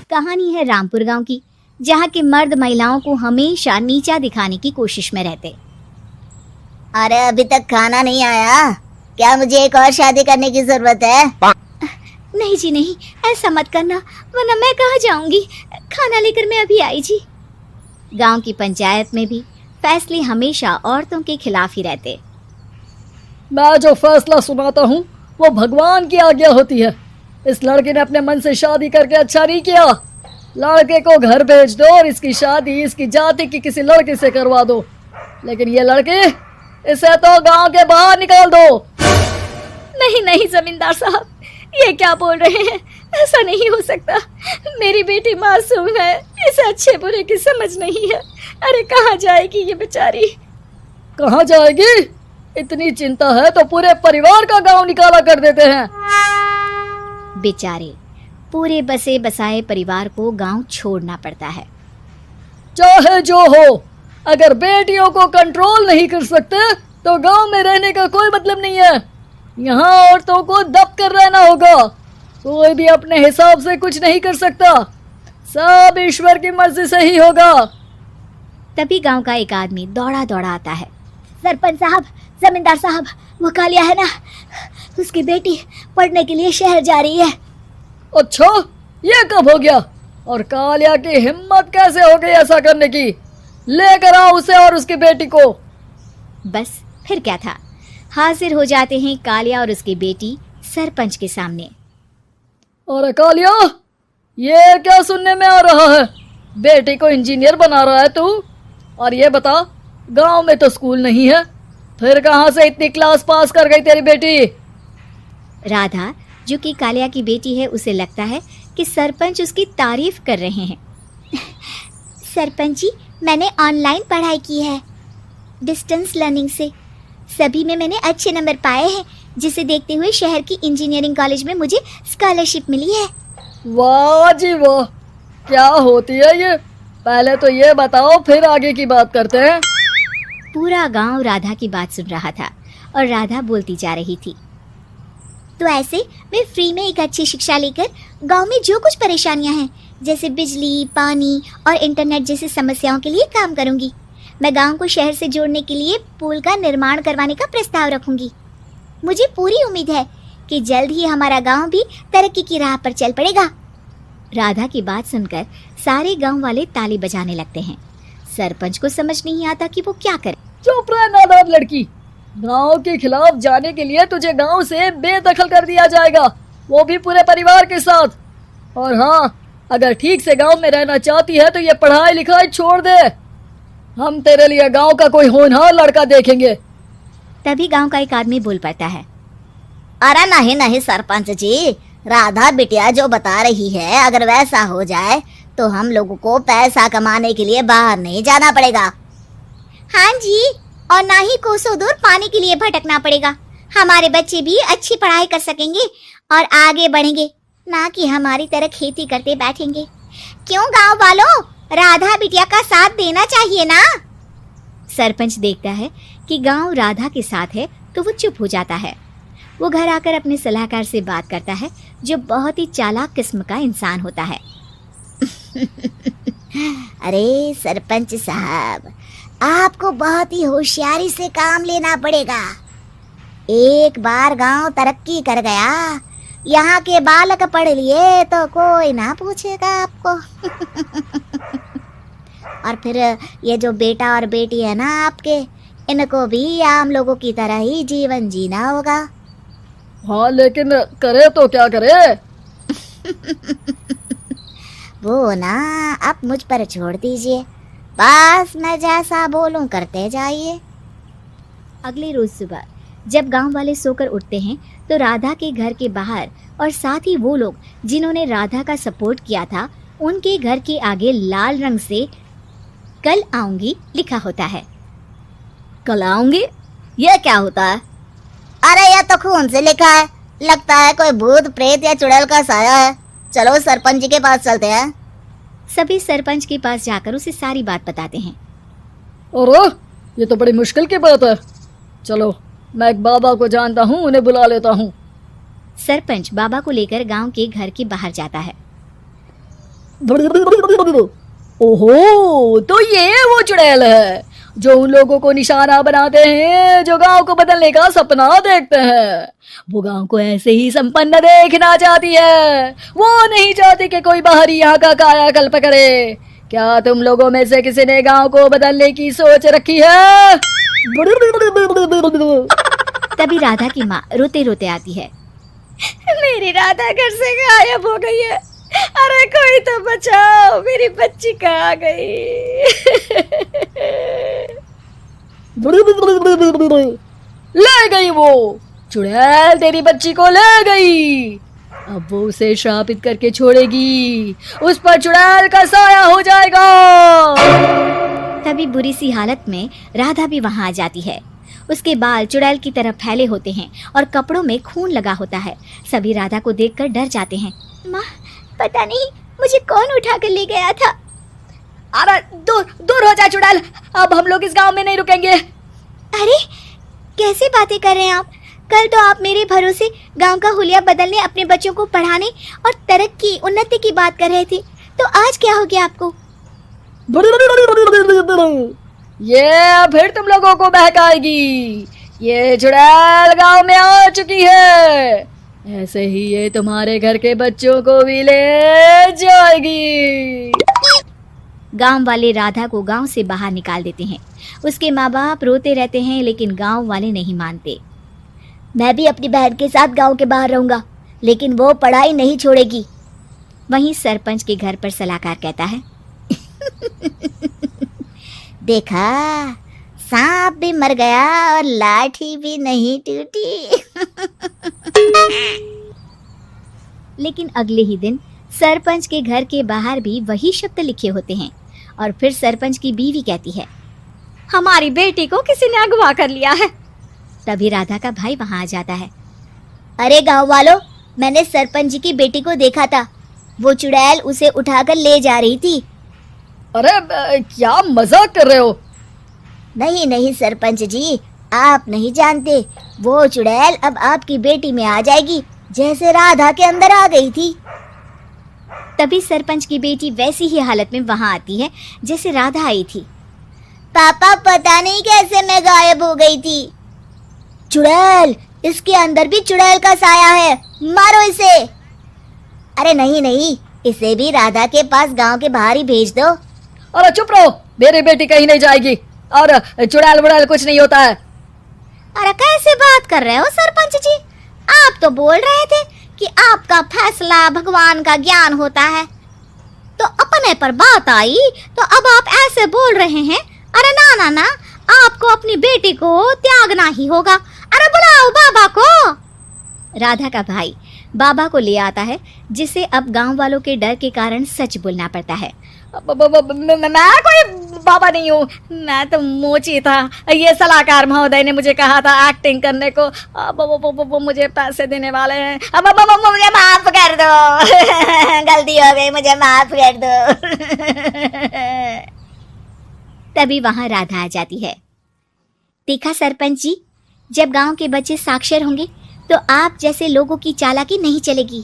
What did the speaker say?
कहानी है रामपुर गांव की, जहां के मर्द महिलाओं को हमेशा नीचा दिखाने की कोशिश में रहते। अरे अभी तक खाना नहीं आया, क्या मुझे एक और शादी करने की जरूरत है? नहीं जी नहीं, ऐसा मत करना, वरना मैं कहाँ जाऊंगी। खाना लेकर मैं अभी आई जी। गांव की पंचायत में भी फैसले हमेशा औरतों के खिलाफ ही रहते। मैं जो फैसला सुनाता हूँ वो भगवान की आज्ञा होती है। इस लड़के ने अपने मन से शादी करके अच्छा नहीं किया। लड़के को घर भेज दो और इसकी शादी इसकी जाति की किसी लड़के से करवा दो, लेकिन ये लड़के, इसे तो गांव के बाहर निकाल दो। नहीं नहीं जमींदार साहब, ये क्या बोल रहे हैं? ऐसा नहीं हो सकता। मेरी बेटी मासूम है, इसे अच्छे बुरे की समझ नहीं है। अरे कहाँ जाएगी ये बेचारी? कहाँ जाएगी? इतनी चिंता है तो पूरे परिवार का गांव निकाला कर देते हैं। बेचारे पूरे बसे बसाए परिवार को गांव छोड़ना पड़ता है। चाहे जो हो, अगर बेटियों को कंट्रोल नहीं कर सकते तो गांव में रहने का कोई मतलब नहीं है। यहाँ औरतों को दब कर रहना होगा। कोई भी अपने हिसाब से कुछ नहीं कर सकता, सब ईश्वर की मर्जी से ही होगा। तभी गांव का एक आदमी दौड़ा दौड़ा आता है। सरपंच साहब, जमींदार साहब, वो कालिया है ना, उसकी बेटी पढ़ने के लिए शहर जा रही है। अच्छा, ये कब हो गया? और कालिया की हिम्मत कैसे हो गई ऐसा करने की? लेकर आओ उसे और उसकी बेटी को। बस फिर क्या था, हाजिर हो जाते हैं कालिया और उसकी बेटी सरपंच के सामने। अरे कालिया, ये क्या सुनने में आ रहा है? बेटी को इंजीनियर बना रहा है तू? और ये बता, गांव में तो स्कूल नहीं है, फिर कहां से इतनी क्लास पास कर गई तेरी बेटी? राधा, जो कि कालिया की बेटी है, उसे लगता है कि सरपंच उसकी तारीफ कर रहे हैं। सरपंच जी, मैंने ऑनलाइन पढ़ाई की है, डिस्टेंस लर्निंग से। सभी में मैंने अच्छे नंबर पाए हैं, जिसे देखते हुए शहर की इंजीनियरिंग कॉलेज में मुझे स्कॉलरशिप मिली है। वाह जी वाह, क्या होती है ये? पहले तो ये बताओ, फिर आगे की बात करते हैं। पूरा गांव राधा की बात सुन रहा था और राधा बोलती जा रही थी। तो ऐसे मैं फ्री में एक अच्छी शिक्षा लेकर गांव में जो कुछ परेशानियां हैं, जैसे बिजली, पानी और इंटरनेट जैसी समस्याओं के लिए काम करूंगी। मैं गांव को शहर से जोड़ने के लिए पुल का निर्माण करवाने का प्रस्ताव रखूंगी। मुझे पूरी उम्मीद है कि जल्द ही हमारा गांव भी तरक्की की राह पर चल पड़ेगा। राधा की बात सुनकर सारे गांव वाले ताली बजाने लगते हैं। सरपंच को समझ नहीं आता कि वो क्या करे। चुप रह नादान लड़की, गांव के खिलाफ जाने के लिए तुझे गांव से बेदखल कर दिया जाएगा, वो भी पूरे परिवार के साथ। और हाँ, अगर ठीक से गांव में रहना चाहती है तो ये पढ़ाई लिखाई छोड़ दे। हम तेरे लिए गांव का कोई होनहार लड़का देखेंगे। तभी गांव का एक आदमी बोल पड़ता है। अरे नहीं नहीं सरपंच जी, राधा बिटिया जो बता रही है, अगर वैसा हो जाए तो हम लोगों को पैसा कमाने के लिए बाहर नहीं जाना पड़ेगा। हाँ जी, और ना ही कोसों दूर पानी के लिए भटकना पड़ेगा। हमारे बच्चे भी अच्छी पढ़ाई कर सकेंगे और आगे बढ़ेंगे, ना कि हमारी तरह खेती करते बैठेंगे। क्यों गांव वालों, राधा बिटिया का साथ देना चाहिए ना। सरपंच देखता है कि गांव राधा के साथ है तो वो चुप हो जाता है। वो घर आकर अपने सलाहकार से बात करता है, जो बहुत ही चालाक किस्म का इंसान होता है। अरे सरपंच साहब, आपको बहुत ही होशियारी से काम लेना पड़ेगा। एक बार गांव तरक्की कर गया, यहाँ के बालक पढ़ लिए तो कोई ना पूछेगा आपको। और फिर ये जो बेटा और बेटी है ना आपके, इनको भी आम लोगों की तरह ही जीवन जीना होगा। हाँ, लेकिन करे तो क्या करे? वो ना आप मुझ पर छोड़ दीजिए, बस मैं जैसा बोलूं करते जाइए। अगले रोज सुबह जब गांव वाले सोकर उठते हैं तो राधा के घर के बाहर और साथ ही वो लोग जिन्होंने राधा का सपोर्ट किया था, उनके घर के आगे लाल रंग से कल आऊंगी लिखा होता है। कल आऊंगी? ये क्या होता है? अरे ये तो खून से लिखा है, लगता है कोई भूत प्रेत या चुड़ैल का साया है। चलो सरपंच जी के पास चलते हैं। सभी सरपंच के पास जाकर उसे सारी बात बताते हैं। और ये तो बड़ी मुश्किल की बात है। चलो, मैं एक बाबा को जानता हूँ, उन्हें बुला लेता हूँ। सरपंच बाबा को लेकर गांव के घर के बाहर जाता है। ओहो, तो ये वो चुड़ैल है जो उन लोगों को निशाना बनाते हैं जो गांव को बदलने का सपना देखते हैं। वो गांव को ऐसे ही संपन्न देखना चाहती है, वो नहीं चाहती कि कोई बाहरी यहाँ का कायाकल्प करे। क्या तुम लोगों में से किसी ने गांव को बदलने की सोच रखी है? तभी राधा की माँ रोते रोते आती है। मेरी राधा घर से गायब हो गई है। अरे कोई तो बचाओ, मेरी बच्ची कहाँ गई? ले गई वो चुड़ैल, तेरी बच्ची को ले गई। अब वो उसे श्रापित करके छोड़ेगी, उस पर चुड़ैल का साया हो जाएगा। तभी बुरी सी हालत में राधा भी वहां आ जाती है। उसके बाल चुड़ैल की तरह फैले होते हैं और कपड़ों में खून लगा होता है। सभी राधा को देखकर डर जाते हैं। माँ, पता नहीं मुझे कौन उठा कर ले गया था। अरे दूर दूर हो जा चुड़ैल, अब हम लोग इस गांव में नहीं रुकेंगे। अरे कैसी बातें कर रहे हैं आप? कल तो आप मेरे भरोसे गांव का हुलिया बदलने, अपने बच्चों को पढ़ाने और तरक्की उन्नति की बात कर रहे थे, तो आज क्या हो गया आपको? ये फिर तुम लोगों को बहकाएगी। ये चुड़ैल गांव में आ चुकी है, ऐसे ही ये तुम्हारे घर के बच्चों को भी ले जाएगी। गांव वाले राधा को गांव से बाहर निकाल देते हैं। उसके माँ बाप रोते रहते हैं, लेकिन गांव वाले नहीं मानते। मैं भी अपनी बहन के साथ गांव के बाहर रहूंगा, लेकिन वो पढ़ाई नहीं छोड़ेगी। वहीं सरपंच के घर पर सलाहकार कहता है, देखा, सांप भी मर गया और लाठी भी नहीं टूटी। लेकिन अगले ही दिन सरपंच के घर के बाहर भी वही शब्द लिखे होते हैं। और फिर सरपंच की बीवी कहती है, हमारी बेटी को किसी ने अगवा कर लिया है। तभी राधा का भाई वहां आ जाता है। अरे गांव वालों, मैंने सरपंच जी की बेटी को देखा था। वो चुड़ैल उसे उठाकर ले जा रही थी। अरे क्या मजाक कर रहे हो? नहीं नहीं सरपंच जी, आप नहीं जानते। वो चुड़ैल अब आपकी बेटी में आ जाएगी, जैसे राधा के अंदर आ गई थी। तभी सरपंच की बेटी वैसी ही हालत में वहां आती है जैसे राधा आई थी। पापा, पता नहीं कैसे मैं गायब हो गई थी। चुड़ैल, इसके अंदर भी चुड़ैल का साया है, मारो इसे। अरे नहीं नहीं, इसे भी राधा के पास गांव के बाहर ही भेज दो। अरे चुप रहो, मेरी बेटी कहीं नहीं जाएगी और चुड़ैल वुड़ैल कुछ नहीं होता है। अरे कैसे बात कर रहे हो सरपंच जी? आप तो बोल रहे थे कि आपका फैसला भगवान का ज्ञान होता है, तो अपने पर बात आई तो अब आप ऐसे बोल रहे हैं। अरे ना ना ना, आपको अपनी बेटी को त्यागना ही होगा। अरे बुलाओ बाबा को। राधा का भाई बाबा को ले आता है, जिसे अब गांव वालों के डर के कारण सच बोलना पड़ता है। मैं कोई बाबा नहीं हूँ, मैं तो मोची था। ये सलाहकार महोदय ने मुझे कहा था एक्टिंग करने को। वो मुझे पैसे देने वाले हैं। मुझे माफ कर दो। गलती हो गई, मुझे माफ कर दो। तभी वहां राधा आ जाती है। देखा सरपंच जी, जब गांव के बच्चे साक्षर होंगे तो आप जैसे लोगों की चालाकी नहीं चलेगी।